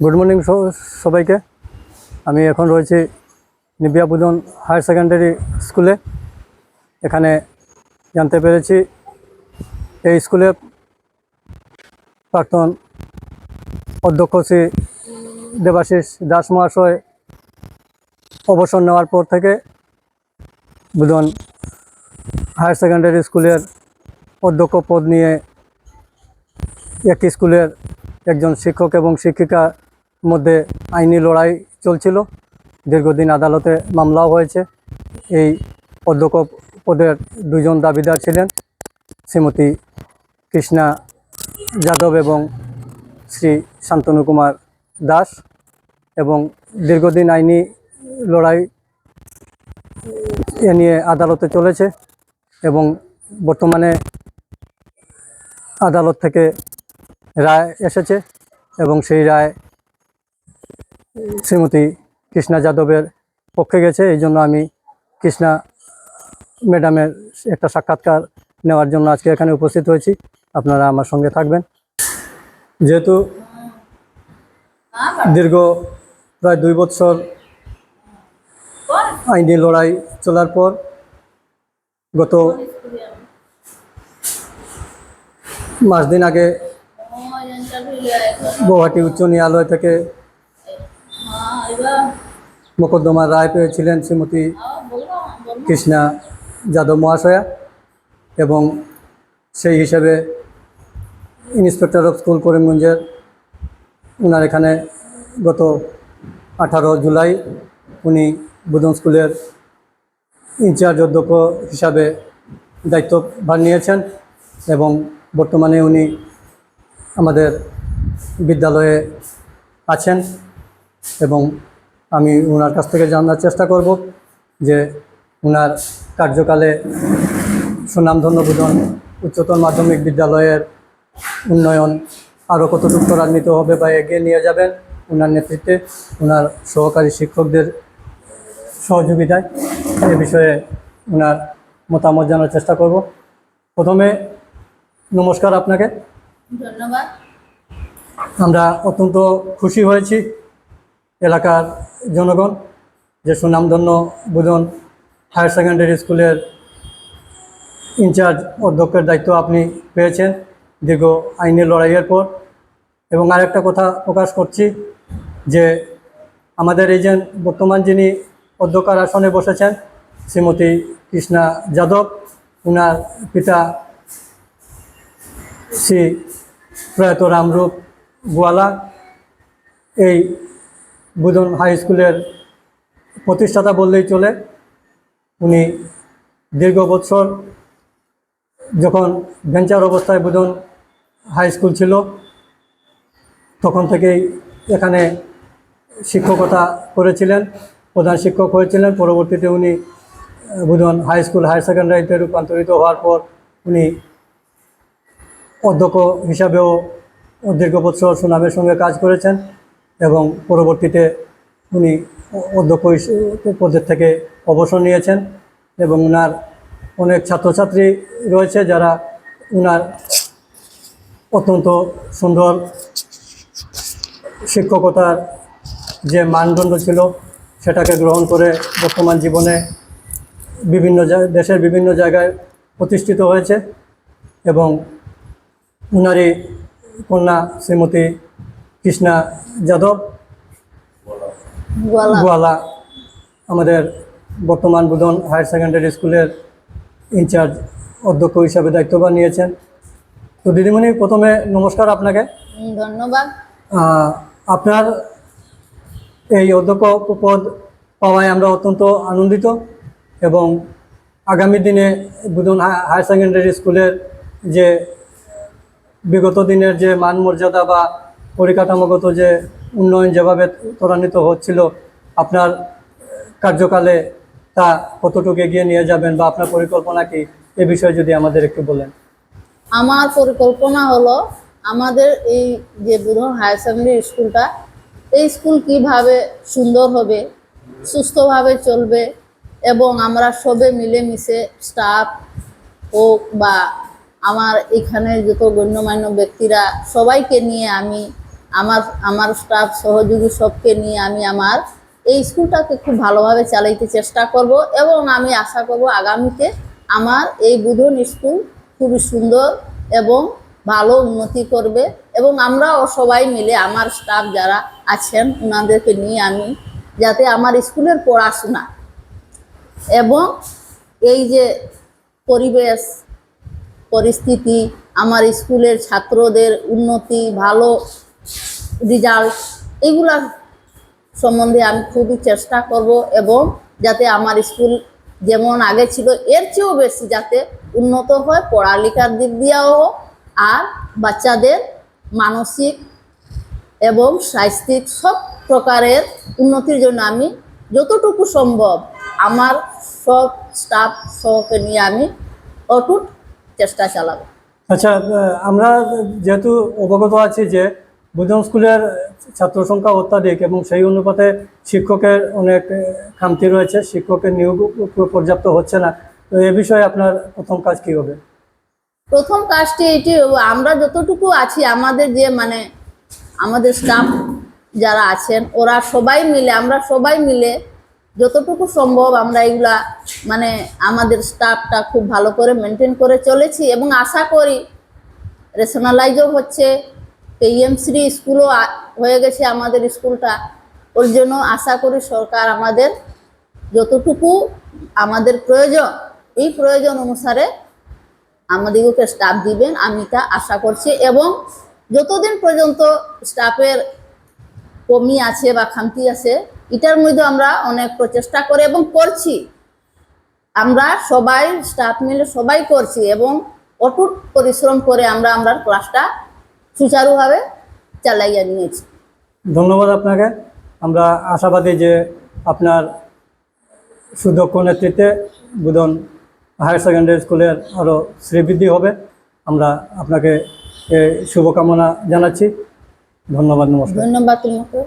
Good morning সবাইকে। আমি এখন রয়েছি নিবিয়া বুদন হায়ার সেকেন্ডারি স্কুলে। এখানে জানতে পেরেছি এই স্কুলে প্রাক্তন অধ্যক্ষ শ্রী দেবাশিস দাস মহাশয় অবসর নেওয়ার পর থেকে বুদন হায়ার সেকেন্ডারি স্কুলের অধ্যক্ষ পদ নিয়ে একই স্কুলের একজন শিক্ষক এবং শিক্ষিকার মধ্যে আইনি লড়াই চলছিল। দীর্ঘদিন আদালতে মামলাও হয়েছে। এই অধ্যক্ষ পদের দুজন দাবিদার ছিলেন, শ্রীমতী কৃষ্ণা যাদব এবং শ্রী শান্তনু কুমার দাস। এবং দীর্ঘদিন আইনি লড়াই এ নিয়ে আদালতে চলেছে এবং বর্তমানে আদালত থেকে রায় এসেছে এবং সেই রায় শ্রীমতী কৃষ্ণা যাদবের পক্ষে গেছে। এই জন্য আমি কৃষ্ণা ম্যাডামের একটা সাক্ষাৎকার নেওয়ার জন্য আজকে এখানে উপস্থিত হয়েছি। আপনারা আমার সঙ্গে থাকবেন। যেহেতু দীর্ঘ প্রায় 2 বছর আইনি লড়াই চলার পর গত মাস দিন আগে গুয়াহাটি উচ্চ ন্যায়ালয় থেকে মোকদ্দমার রায় পেয়েছিলেন শ্রীমতী কৃষ্ণা যাদব মহাশয়া এবং সেই হিসেবে ইন্সপেক্টর অফ স্কুল করিমগঞ্জের ওনার এখানে গত 18 জুলাই উনি বুদন স্কুলের ইনচার্জ অধ্যক্ষ হিসাবে দায়িত্বভার নিয়েছেন এবং বর্তমানে উনি আমাদের বিদ্যালয়ে আছেন। এবং আমি ওনার কাছ থেকে জানার চেষ্টা করব যে ওনার কার্যকালে সুনামধন্য বুদন উচ্চতর মাধ্যমিক বিদ্যালয়ের উন্নয়ন আরও কতটুকু ত্বরান্বিত হবে বা এগিয়ে নিয়ে যাবেন ওনার নেতৃত্বে, ওনার সহকারী শিক্ষকদের সহযোগিতায়। এ বিষয়ে ওনার মতামত জানার চেষ্টা করব। প্রথমে নমস্কার আপনাকে। ধন্যবাদ। আমরা অত্যন্ত খুশি হয়েছি এলাকার জনগণ যে সুনামধন্য বুদন হায়ার সেকেন্ডারি স্কুলের ইনচার্জ অধ্যক্ষের দায়িত্ব আপনি পেয়েছেন দীর্ঘ আইনি লড়াইয়ের পর। এবং আরেকটা কথা প্রকাশ করছি যে আমাদের এই যে বর্তমান যিনি অধ্যক্ষার আসনে বসেছেন শ্রীমতী কৃষ্ণা যাদব, ওনার পিতা শ্রী প্রয়াত রামরূপ গোয়ালা এই বুদন হাই স্কুলের প্রতিষ্ঠাতা বললেই চলে। উনি দীর্ঘ বছর যখন ভেঞ্চার অবস্থায় বুদন হাই স্কুল ছিল তখন থেকেই এখানে শিক্ষকতা করেছিলেন, প্রধান শিক্ষক হয়েছিলেন। পরবর্তীতে উনি বুদন হাই স্কুল হায়ার সেকেন্ডারিতে রূপান্তরিত হওয়ার পর উনি অধ্যক্ষ হিসাবেও দীর্ঘ বছর সুনামের সঙ্গে কাজ করেছেন এবং পরবর্তীতে উনি অধ্যক্ষ পদের থেকে অবসর নিয়েছেন। এবং ওনার অনেক ছাত্রছাত্রী রয়েছে যারা ওনার অত্যন্ত সুন্দর শিক্ষকতার যে মানদণ্ড ছিল সেটাকে গ্রহণ করে বর্তমান জীবনে দেশের বিভিন্ন জায়গায় প্রতিষ্ঠিত হয়েছে। এবং ওনারই কন্যা শ্রীমতী কৃষ্ণা যাদব গোয়ালা আমাদের বর্তমান বুদন হায়ার সেকেন্ডারি স্কুলের ইনচার্জ অধ্যক্ষ হিসাবে দায়িত্বভার নিয়েছেন। তো দিদিমণি, প্রথমে নমস্কার আপনাকে। ধন্যবাদ। আপনার এই অধ্যক্ষ পদ পাওয়ায় আমরা অত্যন্ত আনন্দিত এবং আগামী দিনে বুদন হায়ার সেকেন্ডারি স্কুলের যে বিগত দিনের যে মান মর্যাদা বা পরিকাঠামোগত যে উন্নয়ন যেভাবে ত্বরান্বিত হচ্ছিল আপনার কার্যকালে তা কতটুকু এগিয়ে নিয়ে যাবেন বা আপনার পরিকল্পনা কি, এ বিষয়ে যদি আমাদের একটু বলেন। আমার পরিকল্পনা হলো আমাদের এই যে বুদন হায়ার সেকেন্ডারি স্কুলটা, এই স্কুল কিভাবে সুন্দর হবে, সুস্থভাবে চলবে এবং আমরা সবে মিলেমিশে স্টাফ হোক বা আমার এখানে যত গণ্যমান্য ব্যক্তিরা সবাইকে নিয়ে আমি আমার আমার স্টাফ সহযোগী সবকে নিয়ে আমি আমার এই স্কুলটাকে খুব ভালোভাবে চালাইতে চেষ্টা করব এবং আমি আশা করব আগামীতে আমার এই বুধন স্কুল খুবই সুন্দর এবং ভালো উন্নতি করবে এবং আমরাও সবাই মিলে আমার স্টাফ যারা আছেন ওনাদেরকে নিয়ে আমি যাতে আমার স্কুলের পড়াশোনা এবং এই যে পরিবেশ পরিস্থিতি আমার স্কুলের ছাত্রদের উন্নতি ভালো রেজাল্ট এগুলা সম্বন্ধে আমি খুবই চেষ্টা করব এবং যাতে আমার স্কুল যেমন আগে ছিল এর চেয়েও বেশি যাতে উন্নত হয় পড়ালেখার দিক দিয়েও হোক আর বাচ্চাদের মানসিক এবং সাহিত্যিক সব প্রকারের উন্নতির জন্য আমি যতটুকু সম্ভব আমার সব স্টাফ সহকে নিয়ে আমি অটুট চেষ্টা চালাবো। আচ্ছা, আমরা যেহেতু অবগত আছি যে বুধন স্কুলের ছাত্র সংখ্যা অত্যাধিক এবং সেই অনুপাতে শিক্ষকের অনেক খামতি রয়েছে, শিক্ষকের নিয়োগ পর্যাপ্ত হচ্ছে না, তো এ বিষয়ে আপনার প্রথম কাজ কী হবে? প্রথম কাজটি এটি আমরা যতটুকু আছি আমাদের যে মানে আমাদের স্টাফ যারা আছেন ওরা সবাই মিলে আমরা সবাই মিলে যতটুকু সম্ভব আমরা এগুলা মানে আমাদের স্টাফটা খুব ভালো করে মেনটেন করে চলেছি এবং আশা করি রেশনালাইজও হচ্ছে পিএমসি স্কুলও হয়ে গেছে আমাদের স্কুলটা। ওর জন্য আশা করি সরকার আমাদের যতটুকু আমাদের প্রয়োজন এই প্রয়োজন অনুসারে আমাদেরকে স্টাফ দিবেন আমি তা আশা করছি এবং যতদিন পর্যন্ত স্টাফের কমি আছে বা খামতি আছে এটার মধ্যে আমরা অনেক প্রচেষ্টা করে এবং করছি, আমরা সবাই স্টাফ মিলে সবাই করছি এবং অটুট পরিশ্রম করে আমরা আমরা ক্লাসটা সুচারুভাবে চালাইয়া নিয়েছি। ধন্যবাদ আপনাকে। আমরা আশাবাদী যে আপনার সুদক্ষ নেতৃত্বে বুধন হায়ার সেকেন্ডারি স্কুলের আরও শ্রীবৃদ্ধি হবে। আমরা আপনাকে শুভকামনা জানাচ্ছি। ধন্যবাদ, নমস্কার। ধন্যবাদ তোমাকে।